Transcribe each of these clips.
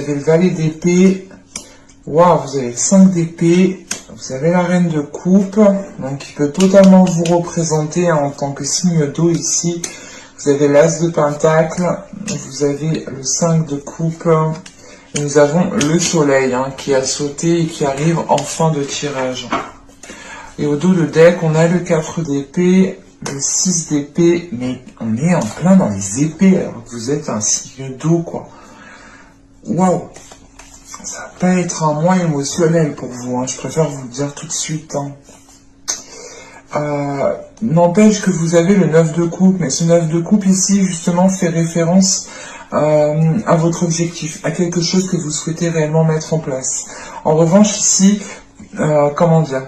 Vous avez le valet d'épée. Waouh, vous avez 5 d'épée. Vous avez la reine de coupe, donc qui peut totalement vous représenter en tant que signe d'eau ici. Vous avez l'as de pentacle, vous avez le 5 de coupe, et nous avons le soleil qui a sauté et qui arrive en fin de tirage. Et au dos de deck, on a le 4 d'épée, le 6 d'épée, mais on est en plein dans les épées, alors que vous êtes un signe d'eau, quoi. Waouh! Ça va pas être un mois émotionnel pour vous, je préfère vous le dire tout de suite. N'empêche que vous avez le 9 de coupe, mais ce 9 de coupe ici, justement, fait référence à votre objectif, à quelque chose que vous souhaitez réellement mettre en place. En revanche, ici, comment dire,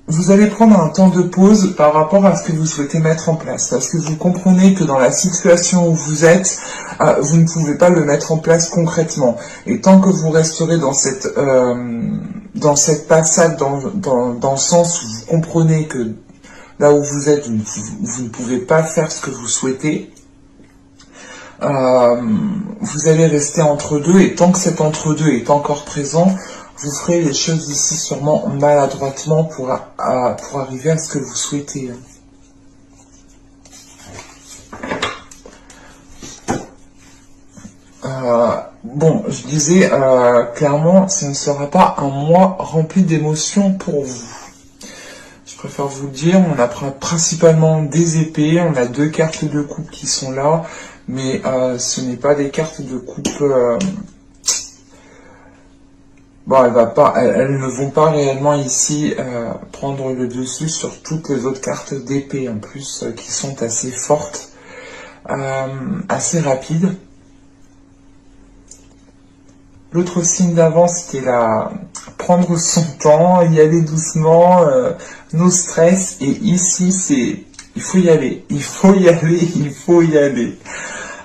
vous allez prendre un temps de pause par rapport à ce que vous souhaitez mettre en place, parce que vous comprenez que dans la situation où vous êtes, vous ne pouvez pas le mettre en place concrètement. Et tant que vous resterez dans cette passade, dans le sens où vous comprenez que là où vous êtes, vous ne pouvez pas faire ce que vous souhaitez, vous allez rester entre deux, et tant que cet entre deux est encore présent, vous ferez les choses ici sûrement maladroitement pour arriver à ce que vous souhaitez. Bon, je disais clairement, ce ne sera pas un mois rempli d'émotions pour vous. Je préfère vous le dire, on a principalement des épées, on a 2 cartes de coupe qui sont là, mais ce n'est pas des cartes de coupe... Bon, elles ne vont pas réellement ici prendre le dessus sur toutes les autres cartes d'épée en plus qui sont assez fortes, assez rapides. L'autre signe d'avant, c'était prendre son temps, y aller doucement, no stress. Et ici, il faut y aller, il faut y aller, il faut y aller.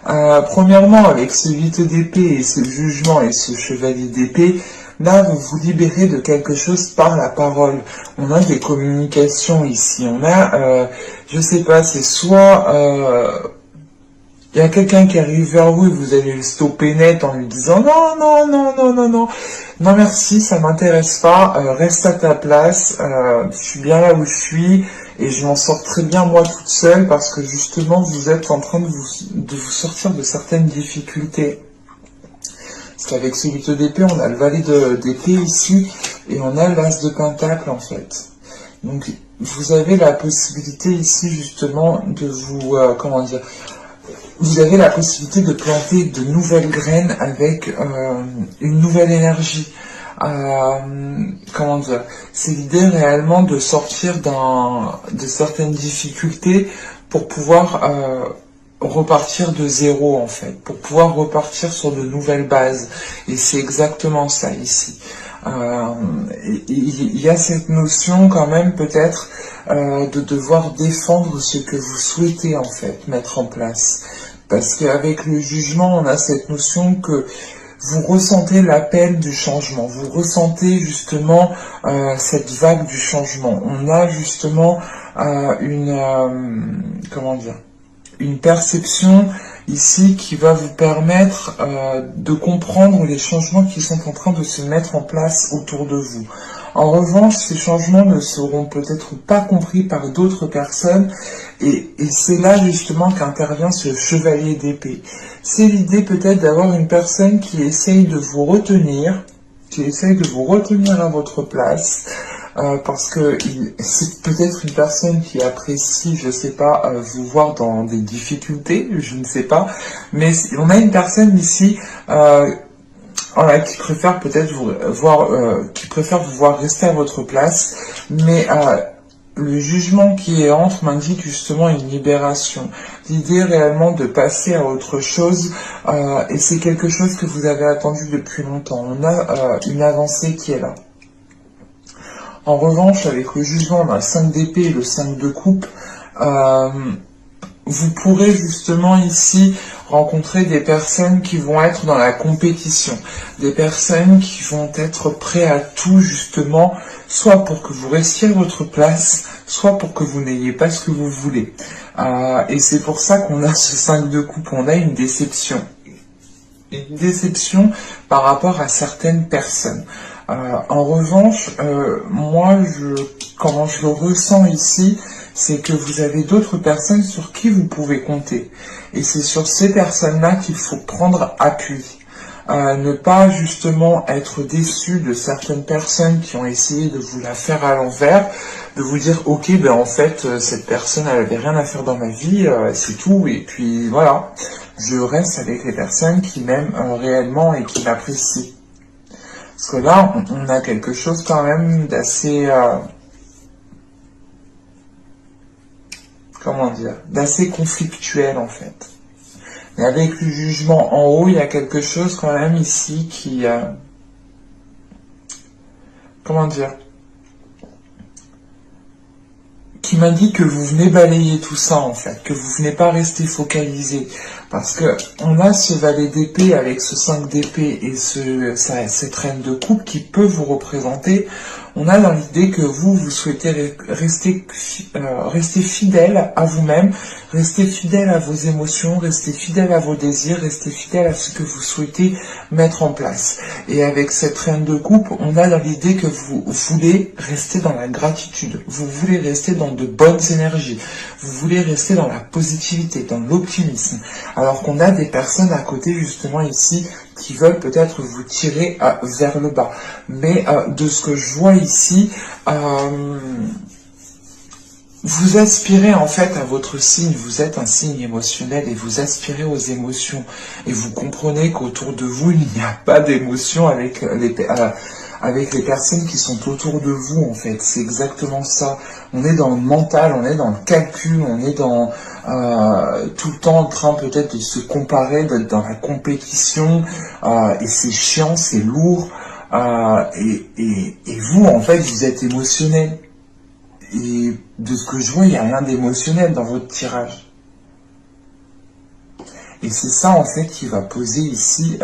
Premièrement, avec ce 8 d'épée et ce jugement et ce chevalier d'épée, là, vous vous libérez de quelque chose par la parole. On a des communications ici. On a, je sais pas, c'est soit... il y a quelqu'un qui arrive vers vous et vous allez le stopper net en lui disant non, non, non, non, non, non, non merci, ça m'intéresse pas, reste à ta place, je suis bien là où je suis et je m'en sors très bien moi toute seule parce que justement vous êtes en train de vous sortir de certaines difficultés. Parce qu'avec ce 8 d'épée, on a le valet d'épée ici et on a l'as de pentacle en fait. Donc vous avez la possibilité ici justement de vous, comment dire, vous avez la possibilité de planter de nouvelles graines avec une nouvelle énergie. Comment dire, c'est l'idée réellement de sortir de certaines difficultés pour pouvoir repartir de zéro en fait, pour pouvoir repartir sur de nouvelles bases. Et c'est exactement ça ici. Il y a cette notion quand même peut-être de devoir défendre ce que vous souhaitez en fait mettre en place. Parce qu'avec le jugement, on a cette notion que vous ressentez l'appel du changement, vous ressentez justement cette vague du changement. On a justement comment dire, une perception ici qui va vous permettre de comprendre les changements qui sont en train de se mettre en place autour de vous. En revanche, ces changements ne seront peut-être pas compris par d'autres personnes et c'est là justement qu'intervient ce chevalier d'épée. C'est l'idée peut-être d'avoir une personne qui essaye de vous retenir, à votre place, parce que c'est peut-être une personne qui apprécie, je sais pas, vous voir dans des difficultés, je ne sais pas, mais on a une personne ici voilà, qui préfère peut-être vous voir rester à votre place, mais le jugement qui est entre m'indique justement une libération, l'idée réellement de passer à autre chose, et c'est quelque chose que vous avez attendu depuis longtemps. On a une avancée qui est là. En revanche, avec le jugement, on a le 5 d'épée et le 5 de coupe, vous pourrez justement ici rencontrer des personnes qui vont être dans la compétition, des personnes qui vont être prêtes à tout justement, soit pour que vous restiez à votre place, soit pour que vous n'ayez pas ce que vous voulez. Et c'est pour ça qu'on a ce 5 de coupe, on a une déception. une déception par rapport à certaines personnes. En revanche, moi, comment je le ressens ici, c'est que vous avez d'autres personnes sur qui vous pouvez compter. Et c'est sur ces personnes-là qu'il faut prendre appui. Ne pas justement être déçu de certaines personnes qui ont essayé de vous la faire à l'envers, de vous dire ok ben en fait cette personne elle avait rien à faire dans ma vie, c'est tout et puis voilà, je reste avec les personnes qui m'aiment réellement et qui m'apprécient. Parce que là on a quelque chose quand même d'assez comment dire, d'assez conflictuel en fait. Mais avec le jugement en haut, il y a quelque chose quand même ici qui... comment dire, qui m'indique que vous venez balayer tout ça en fait, que vous venez pas rester focalisé. Parce que on a ce valet d'épée avec ce 5 d'épée et cette reine de coupe qui peut vous représenter. On a dans l'idée que vous souhaitez rester fidèle à vous-même, rester fidèle à vos émotions, rester fidèle à vos désirs, rester fidèle à ce que vous souhaitez mettre en place. Et avec cette reine de coupe, on a dans l'idée que vous voulez rester dans la gratitude, vous voulez rester dans de bonnes énergies, vous voulez rester dans la positivité, dans l'optimisme. Alors qu'on a des personnes à côté justement ici qui veulent peut-être vous tirer vers le bas. Mais de ce que je vois ici, vous aspirez en fait à votre signe, vous êtes un signe émotionnel et vous aspirez aux émotions. Et vous comprenez qu'autour de vous, il n'y a pas d'émotion avec les personnes qui sont autour de vous en fait. C'est exactement ça. On est dans le mental, on est dans le calcul, on est dans tout le temps en train peut-être de se comparer, d'être dans la compétition, et c'est chiant, c'est lourd, et vous en fait vous êtes émotionnel. Et de ce que je vois, il n'y a rien d'émotionnel dans votre tirage. Et c'est ça en fait qui va poser ici,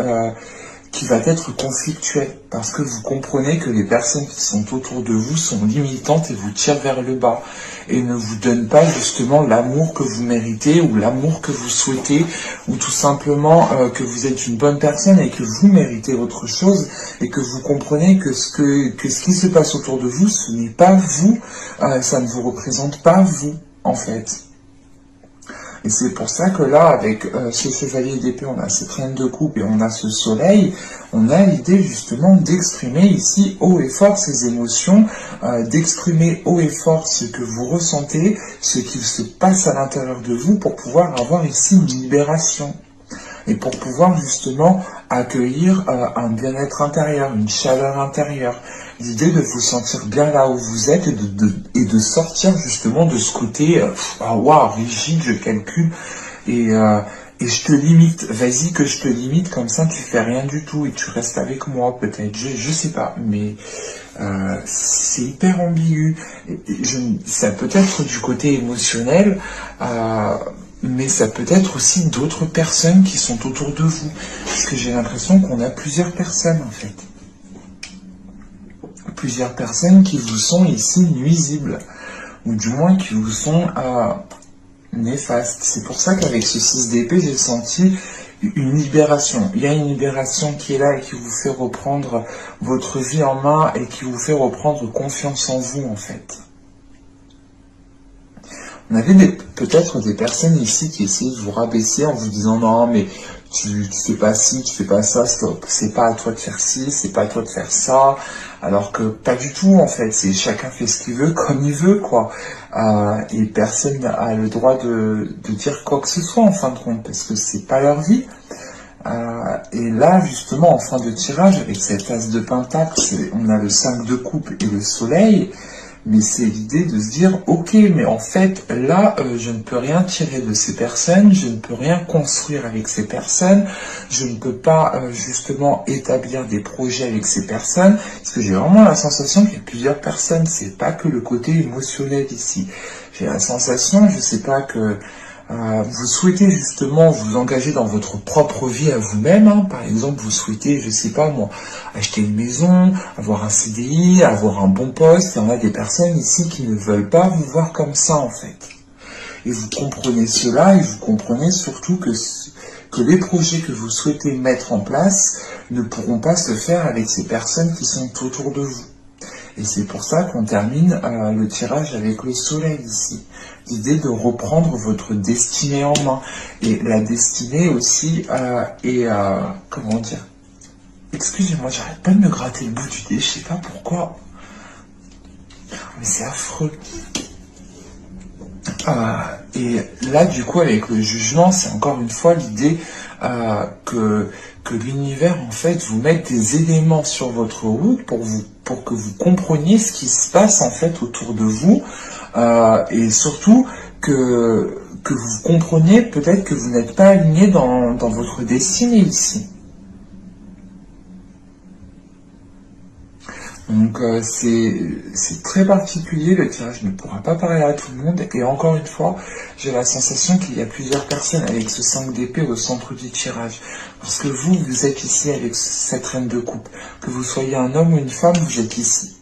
qui va être conflictuel, parce que vous comprenez que les personnes qui sont autour de vous sont limitantes et vous tirent vers le bas, et ne vous donnent pas justement l'amour que vous méritez, ou l'amour que vous souhaitez, ou tout simplement que vous êtes une bonne personne et que vous méritez autre chose, et que vous comprenez que ce qui se passe autour de vous, ce n'est pas vous, ça ne vous représente pas vous, en fait. Et c'est pour ça que là, avec ce chevalier d'épée, on a cette reine de coupe et on a ce soleil, on a l'idée justement d'exprimer ici haut et fort ces émotions, d'exprimer haut et fort ce que vous ressentez, ce qu'il se passe à l'intérieur de vous pour pouvoir avoir ici une libération. Et pour pouvoir justement accueillir un bien-être intérieur, une chaleur intérieure. L'idée de vous sentir bien là où vous êtes et de sortir justement de ce côté waouh, rigide, je calcule et je te limite. Vas-y que je te limite, comme ça tu fais rien du tout et tu restes avec moi peut-être. Je sais pas, mais c'est hyper ambigu. Ça peut être du côté émotionnel. Mais ça peut être aussi d'autres personnes qui sont autour de vous. Parce que j'ai l'impression qu'on a plusieurs personnes, en fait. Plusieurs personnes qui vous sont ici nuisibles. Ou du moins qui vous sont néfastes. C'est pour ça qu'avec ce 6 d'épée, j'ai senti une libération. Il y a une libération qui est là et qui vous fait reprendre votre vie en main et qui vous fait reprendre confiance en vous, en fait. On avait peut-être des personnes ici qui essayaient de vous rabaisser en vous disant non mais tu fais pas ci, tu fais pas ça, stop, c'est pas à toi de faire ci, c'est pas à toi de faire ça, alors que pas du tout en fait, c'est chacun fait ce qu'il veut comme il veut quoi, et personne n'a le droit de dire quoi que ce soit en fin de compte, parce que c'est pas leur vie. Et là justement en fin de tirage avec cette as de pentacle, on a le 5 de coupe et le soleil. Mais c'est l'idée de se dire, ok, mais en fait, là, je ne peux rien tirer de ces personnes, je ne peux rien construire avec ces personnes, je ne peux pas justement établir des projets avec ces personnes, parce que j'ai vraiment la sensation qu'il y a plusieurs personnes, c'est pas que le côté émotionnel ici. J'ai la sensation, je sais pas, que vous souhaitez justement vous engager dans votre propre vie à vous-même, hein. Par exemple, vous souhaitez, je sais pas moi, acheter une maison, avoir un CDI, avoir un bon poste. Il y en a des personnes ici qui ne veulent pas vous voir comme ça en fait. Et vous comprenez cela et vous comprenez surtout que les projets que vous souhaitez mettre en place ne pourront pas se faire avec ces personnes qui sont autour de vous. Et c'est pour ça qu'on termine le tirage avec le soleil ici. L'idée de reprendre votre destinée en main. Et la destinée aussi est, comment dire, excusez-moi, j'arrête pas de me gratter le bout du nez, je sais pas pourquoi. Mais c'est affreux. Et là, du coup, avec le jugement, c'est encore une fois l'idée que l'univers, en fait, vous mette des éléments sur votre route pour que vous compreniez ce qui se passe, en fait, autour de vous. Et surtout, que vous compreniez peut-être que vous n'êtes pas aligné dans votre destinée ici. Donc c'est très particulier, le tirage ne pourra pas parler à tout le monde, et encore une fois, j'ai la sensation qu'il y a plusieurs personnes avec ce 5 d'épée au centre du tirage. Parce que vous êtes ici avec cette reine de coupe. Que vous soyez un homme ou une femme, vous êtes ici.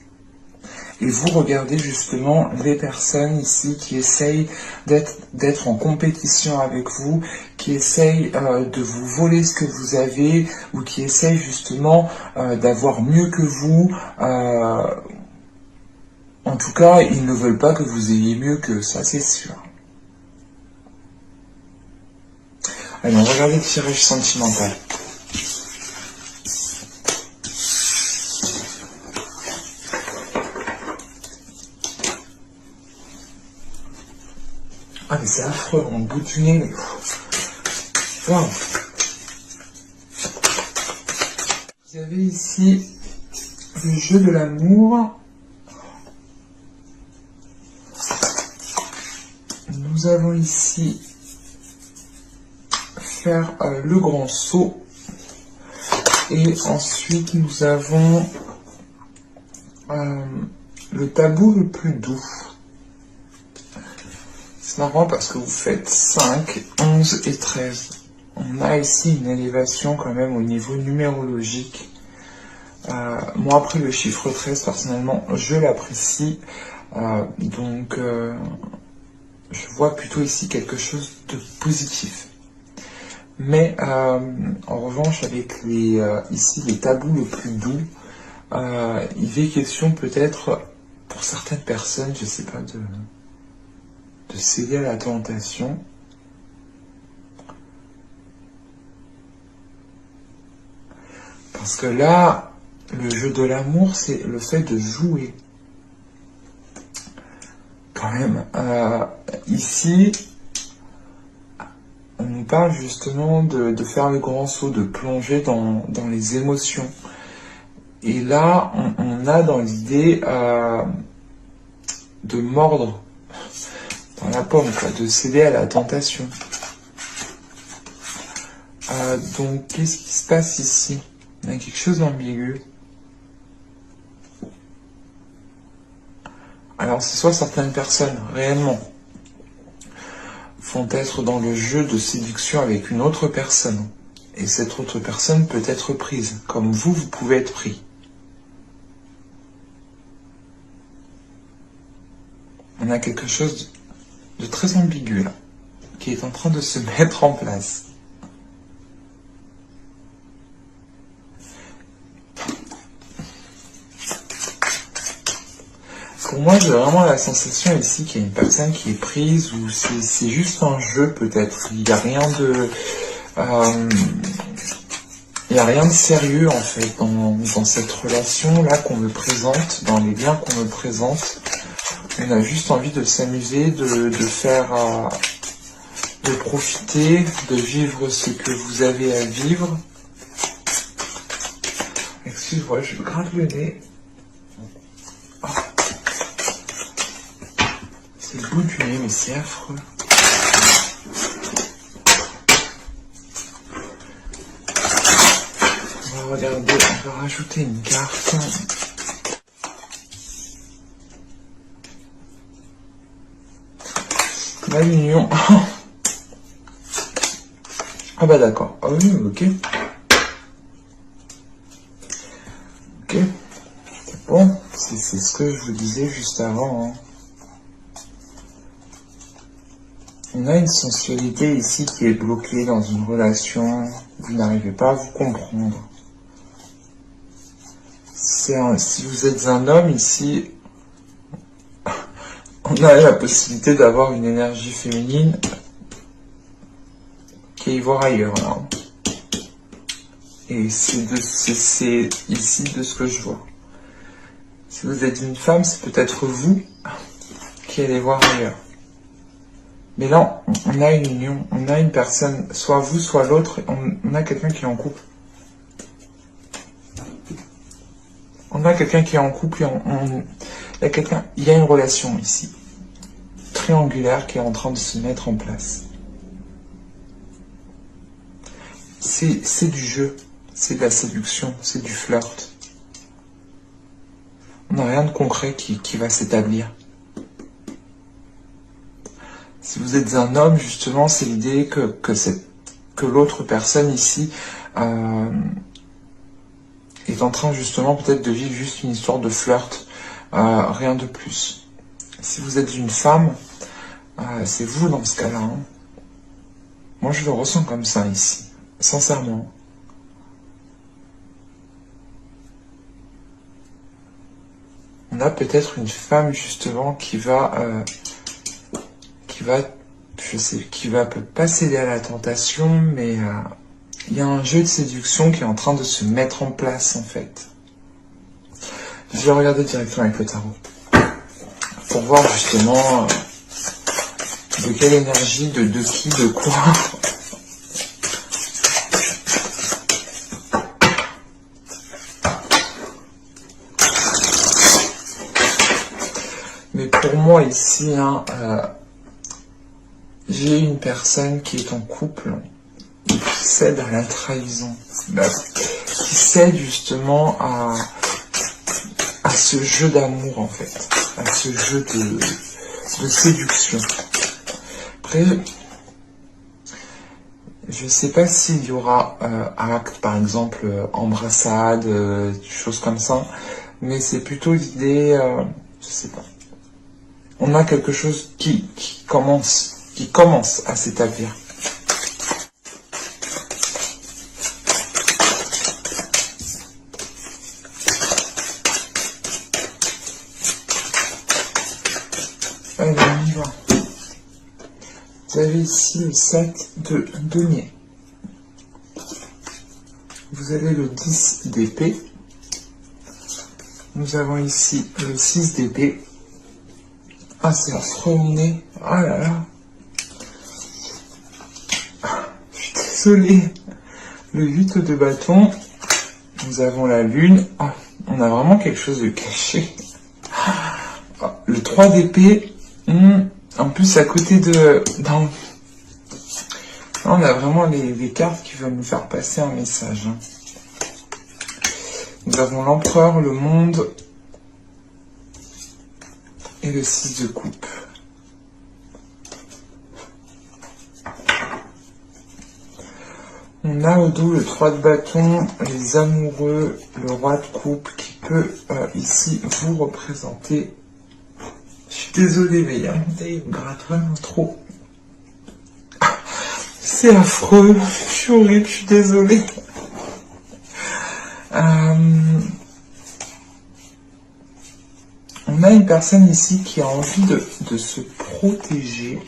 Et vous regardez justement les personnes ici qui essayent d'être en compétition avec vous, qui essayent de vous voler ce que vous avez, ou qui essayent justement d'avoir mieux que vous. En tout cas, ils ne veulent pas que vous ayez mieux que ça, c'est sûr. Allez, on va regarder le tirage sentimental. Ah mais c'est affreux, en bout du nez. Wow. Vous avez ici le jeu de l'amour. Nous avons ici faire le grand saut. Et ensuite nous avons le tabou le plus doux. C'est marrant parce que vous faites 5, 11 et 13. On a ici une élévation quand même au niveau numérologique. Moi après le chiffre 13 personnellement je l'apprécie. Donc je vois plutôt ici quelque chose de positif. Mais en revanche avec ici les tabous le plus doux, il est question peut-être pour certaines personnes, je sais pas, de céder à la tentation. Parce que là, le jeu de l'amour, c'est le fait de jouer. Quand même, ici, on nous parle justement de faire le grand saut, de plonger dans les émotions. Et là, on a dans l'idée de mordre dans la pomme, quoi, de céder à la tentation. Donc, qu'est-ce qui se passe ici? Il y a quelque chose d'ambigu. Alors, c'est soit certaines personnes, réellement, vont être dans le jeu de séduction avec une autre personne. Et cette autre personne peut être prise, comme vous pouvez être pris. On a quelque chose de très ambigu, là, qui est en train de se mettre en place. Pour moi, j'ai vraiment la sensation ici qu'il y a une personne qui est prise, ou c'est juste un jeu peut-être. Il n'y a rien de... il n'y a rien de sérieux en fait dans cette relation-là qu'on me présente, dans les liens qu'on me présente. On a juste envie de s'amuser, de faire... de profiter, de vivre ce que vous avez à vivre. Excuse-moi, je me gratte le nez. Oh. C'est le bout du nez, mais c'est affreux. On va regarder, on va rajouter une carte. La l'union. Ah bah d'accord. Ah oui, ok. Ok. C'est bon. C'est ce que je vous disais juste avant. Hein. On a une sensualité ici qui est bloquée dans une relation. Vous n'arrivez pas à vous comprendre. Si vous êtes un homme ici, on a la possibilité d'avoir une énergie féminine qui est y voir ailleurs là. Et c'est ici de ce que je vois. Si vous êtes une femme, c'est peut-être vous qui allez voir ailleurs. Mais là, on a une union, on a une personne, soit vous, soit l'autre, on a quelqu'un qui est en couple. On a quelqu'un qui est en couple et il y a une relation ici, triangulaire, qui est en train de se mettre en place. C'est du jeu, c'est de la séduction, c'est du flirt. On n'a rien de concret qui va s'établir. Si vous êtes un homme, justement, c'est l'idée que l'autre personne ici est en train, justement, peut-être de vivre juste une histoire de flirt, rien de plus. Si vous êtes une femme, c'est vous dans ce cas-là. Hein. Moi, je le ressens comme ça ici, sincèrement. On a peut-être une femme, justement, qui va peut pas céder à la tentation, mais il y a un jeu de séduction qui est en train de se mettre en place, en fait. Je vais regarder directement avec le tarot. Pour voir, justement, de quelle énergie, de qui, de quoi. Mais pour moi, ici, hein, j'ai une personne qui est en couple et qui cède à la trahison, qui cède justement à ce jeu d'amour en fait, à ce jeu de séduction. Après, je ne sais pas s'il y aura acte, par exemple embrassade, choses comme ça, mais c'est plutôt l'idée, je sais pas. On a quelque chose qui commence à s'établir. Allez, on y va. Vous avez ici le 7 de denier. Vous avez le 10 d'épée. Nous avons ici le 6 d'épée. Ah, c'est affreux au nez. Ah là là. Je suis désolé. Le 8 de bâton. Nous avons la lune. Ah, on a vraiment quelque chose de caché. Ah, le 3 d'épée. En plus, à côté de... Là, on a vraiment les cartes qui veulent nous faire passer un message. Hein. Nous avons l'empereur, le monde... et le 6 de coupe. On a au dos le 3 de bâton, les amoureux, le roi de coupe qui peut ici vous représenter. Je suis désolé, mais il y a il me gratte vraiment trop. C'est affreux, je suis horrible, je suis désolé. On a une personne ici qui a envie de se protéger,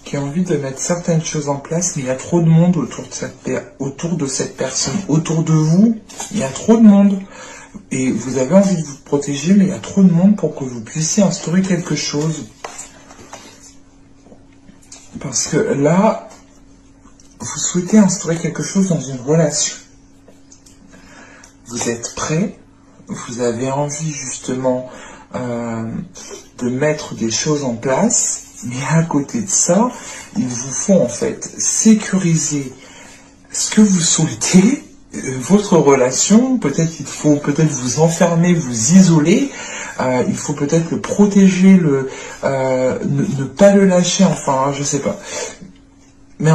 qui a envie de mettre certaines choses en place, mais il y a trop de monde autour de cette personne. Autour de vous, il y a trop de monde. Et vous avez envie de vous protéger, mais il y a trop de monde pour que vous puissiez instaurer quelque chose. Parce que là, vous souhaitez instaurer quelque chose dans une relation. Vous êtes prêt, vous avez envie justement de mettre des choses en place, mais à côté de ça, il vous faut en fait sécuriser ce que vous souhaitez, votre relation, peut-être il faut peut-être vous enfermer, vous isoler, il faut peut-être le protéger, ne pas le lâcher, enfin, je sais pas. Mais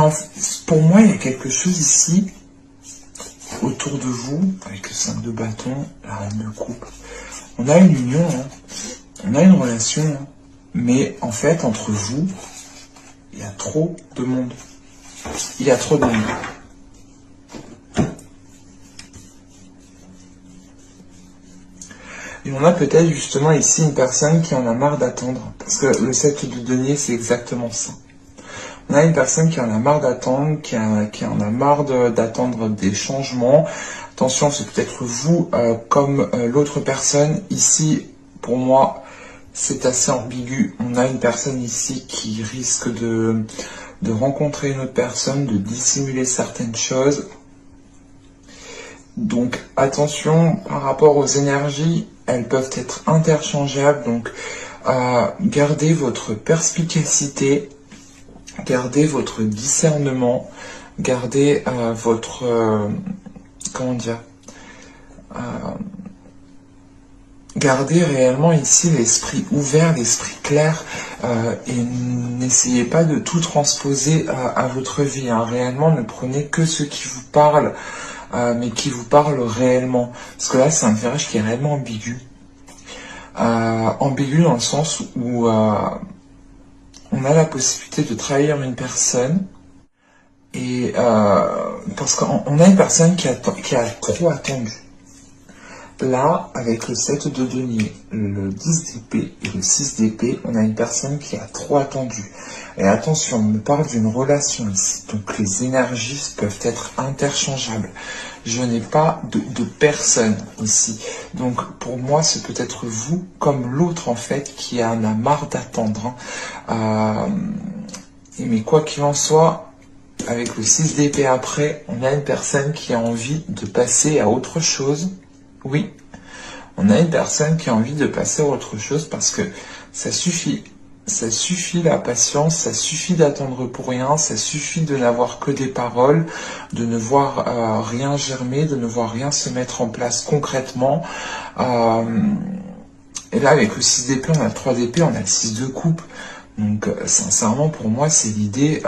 pour moi, il y a quelque chose ici, autour de vous, avec le 5 de bâton, la reine de coupe. On a une union, hein. On a une relation, hein. Mais en fait, entre vous, il y a trop de monde. Il y a trop de monde. Et on a peut-être justement ici une personne qui en a marre d'attendre. Parce que le 7 de denier, c'est exactement ça. On a une personne qui en a marre d'attendre, qui en a marre d'attendre des changements. Attention, c'est peut-être vous comme l'autre personne. Ici, pour moi, c'est assez ambigu. On a une personne ici qui risque de rencontrer une autre personne, de dissimuler certaines choses. Donc attention par rapport aux énergies, elles peuvent être interchangeables. Donc gardez votre perspicacité, gardez votre discernement, gardez votre... comment dire gardez réellement ici l'esprit ouvert, l'esprit clair, et n'essayez pas de tout transposer à votre vie. Hein. Réellement, ne prenez que ce qui vous parle, mais qui vous parle réellement. Parce que là, c'est un tirage qui est réellement ambigu. Ambigu dans le sens où on a la possibilité de trahir une personne, et parce qu'on a une personne qui a trop attendu. Là, avec le 7 de denier, le 10 d'épée et le 6 d'épée, on a une personne qui a trop attendu. Et attention, on me parle d'une relation ici. Donc les énergies peuvent être interchangeables. Je n'ai pas de personne ici. Donc pour moi, c'est peut-être vous, comme l'autre en fait, qui en a marre d'attendre. Mais quoi qu'il en soit, avec le 6 d'épée après, on a une personne qui a envie de passer à autre chose. Oui, on a une personne qui a envie de passer à autre chose parce que ça suffit. Ça suffit la patience, ça suffit d'attendre pour rien, ça suffit de n'avoir que des paroles, de ne voir rien germer, de ne voir rien se mettre en place concrètement. Et là, avec le 6 d'épée, on a le 3 d'épée, on a le 6 de coupe. Donc, sincèrement, pour moi, c'est l'idée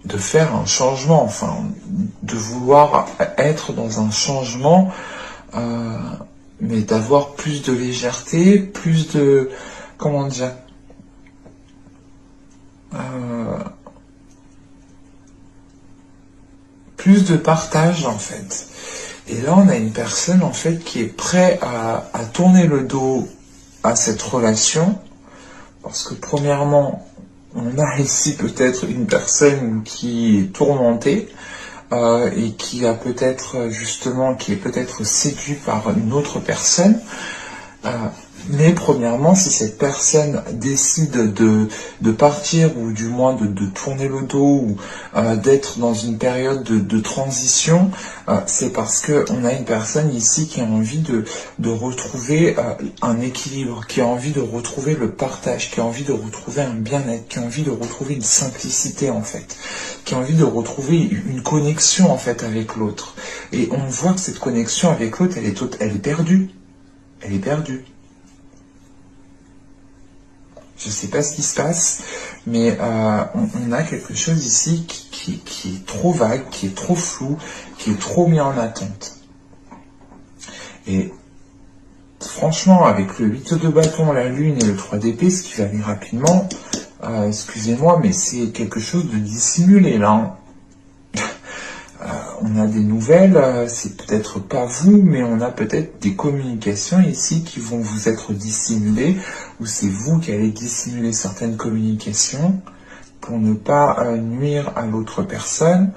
de faire un changement, enfin, de vouloir être dans un changement, mais d'avoir plus de légèreté, plus de, comment dire, plus de partage en fait. Et là, on a une personne en fait qui est prête à tourner le dos à cette relation, parce que premièrement, on a ici peut-être une personne qui est tourmentée et qui a peut-être justement, qui est peut-être séduit par une autre personne. Mais premièrement, si cette personne décide de partir ou du moins de tourner le dos ou d'être dans une période de transition, c'est parce qu'on a une personne ici qui a envie de retrouver un équilibre, qui a envie de retrouver le partage, qui a envie de retrouver un bien-être, qui a envie de retrouver une simplicité en fait, qui a envie de retrouver une connexion en fait avec l'autre. Et on voit que cette connexion avec l'autre, elle est perdue. Elle est perdue. Je ne sais pas ce qui se passe, mais on a quelque chose ici qui est trop vague, qui est trop flou, qui est trop mis en attente. Et franchement, avec le 8 de bâton, la lune et le 3 d'épée, ce qui va aller rapidement, excusez-moi, mais c'est quelque chose de dissimulé là. Hein. On a des nouvelles, c'est peut-être pas vous, mais on a peut-être des communications ici qui vont vous être dissimulées, ou c'est vous qui allez dissimuler certaines communications pour ne pas nuire à l'autre personne.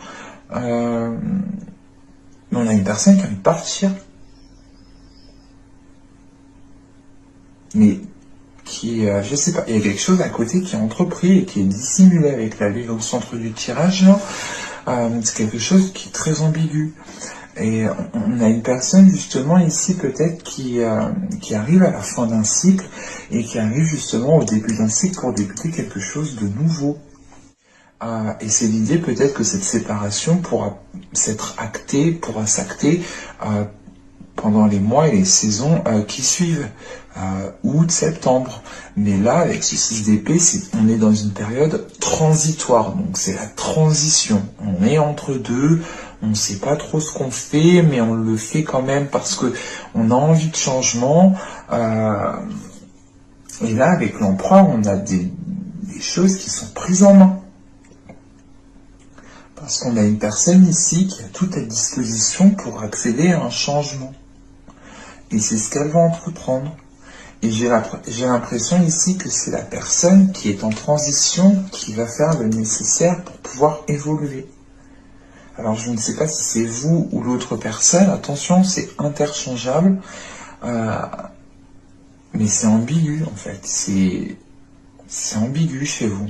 Mais on a une personne qui a envie de partir. Mais qui est, je sais pas, il y a quelque chose à côté qui est entrepris et qui est dissimulé avec la lune au centre du tirage, là. C'est quelque chose qui est très ambigu. Et on a une personne justement ici peut-être qui arrive à la fin d'un cycle et qui arrive justement au début d'un cycle pour débuter quelque chose de nouveau. Et c'est l'idée peut-être que cette séparation pourra s'acter pendant les mois et les saisons qui suivent, août, septembre. Mais là, avec ce 6 d'épée, on est dans une période transitoire, donc c'est la transition. On est entre deux, On ne sait pas trop ce qu'on fait, mais on le fait quand même parce que on a envie de changement. Et là, avec l'empereur, on a des choses qui sont prises en main. Parce qu'on a une personne ici qui a tout à disposition pour accéder à un changement. Et c'est ce qu'elle va entreprendre. Et j'ai l'impression ici que c'est la personne qui est en transition qui va faire le nécessaire pour pouvoir évoluer. Alors je ne sais pas si c'est vous ou l'autre personne, attention, c'est interchangeable, mais c'est ambigu en fait, c'est ambigu chez vous.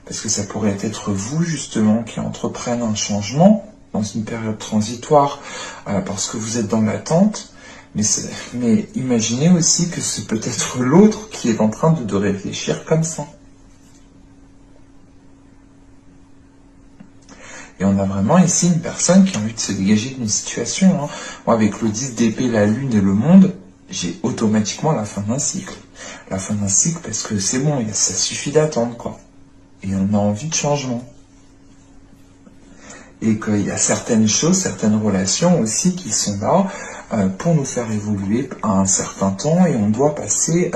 Parce que ça pourrait être vous justement qui entreprenne un changement dans une période transitoire parce que vous êtes dans l'attente, mais imaginez aussi que c'est peut-être l'autre qui est en train de réfléchir comme ça. Et on a vraiment ici une personne qui a envie de se dégager d'une situation. Moi, avec le 10 d'épée, la lune et le monde, j'ai automatiquement la fin d'un cycle. La fin d'un cycle parce que c'est bon, ça suffit d'attendre, quoi. Et on a envie de changement. Et qu'il y a certaines choses, certaines relations aussi qui sont là pour nous faire évoluer à un certain temps et on doit passer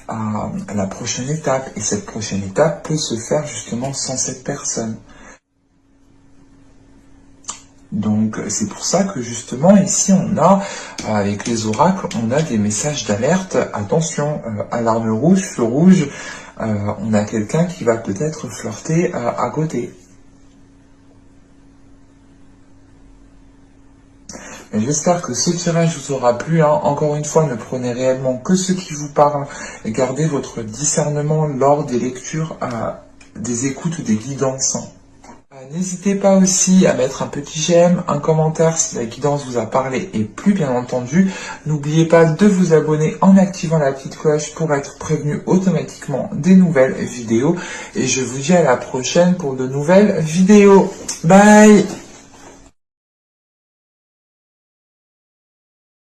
à la prochaine étape. Et cette prochaine étape peut se faire justement sans cette personne. Donc c'est pour ça que justement ici on a, avec les oracles, on a des messages d'alerte, attention, alarme rouge, feu rouge, on a quelqu'un qui va peut-être flirter à côté. J'espère que ce tirage vous aura plu. Encore une fois, ne prenez réellement que ce qui vous parle et gardez votre discernement lors des lectures, des écoutes ou des guidances. N'hésitez pas aussi à mettre un petit j'aime, un commentaire si la guidance vous a parlé et plu bien entendu. N'oubliez pas de vous abonner en activant la petite cloche pour être prévenu automatiquement des nouvelles vidéos. Et je vous dis à la prochaine pour de nouvelles vidéos. Bye!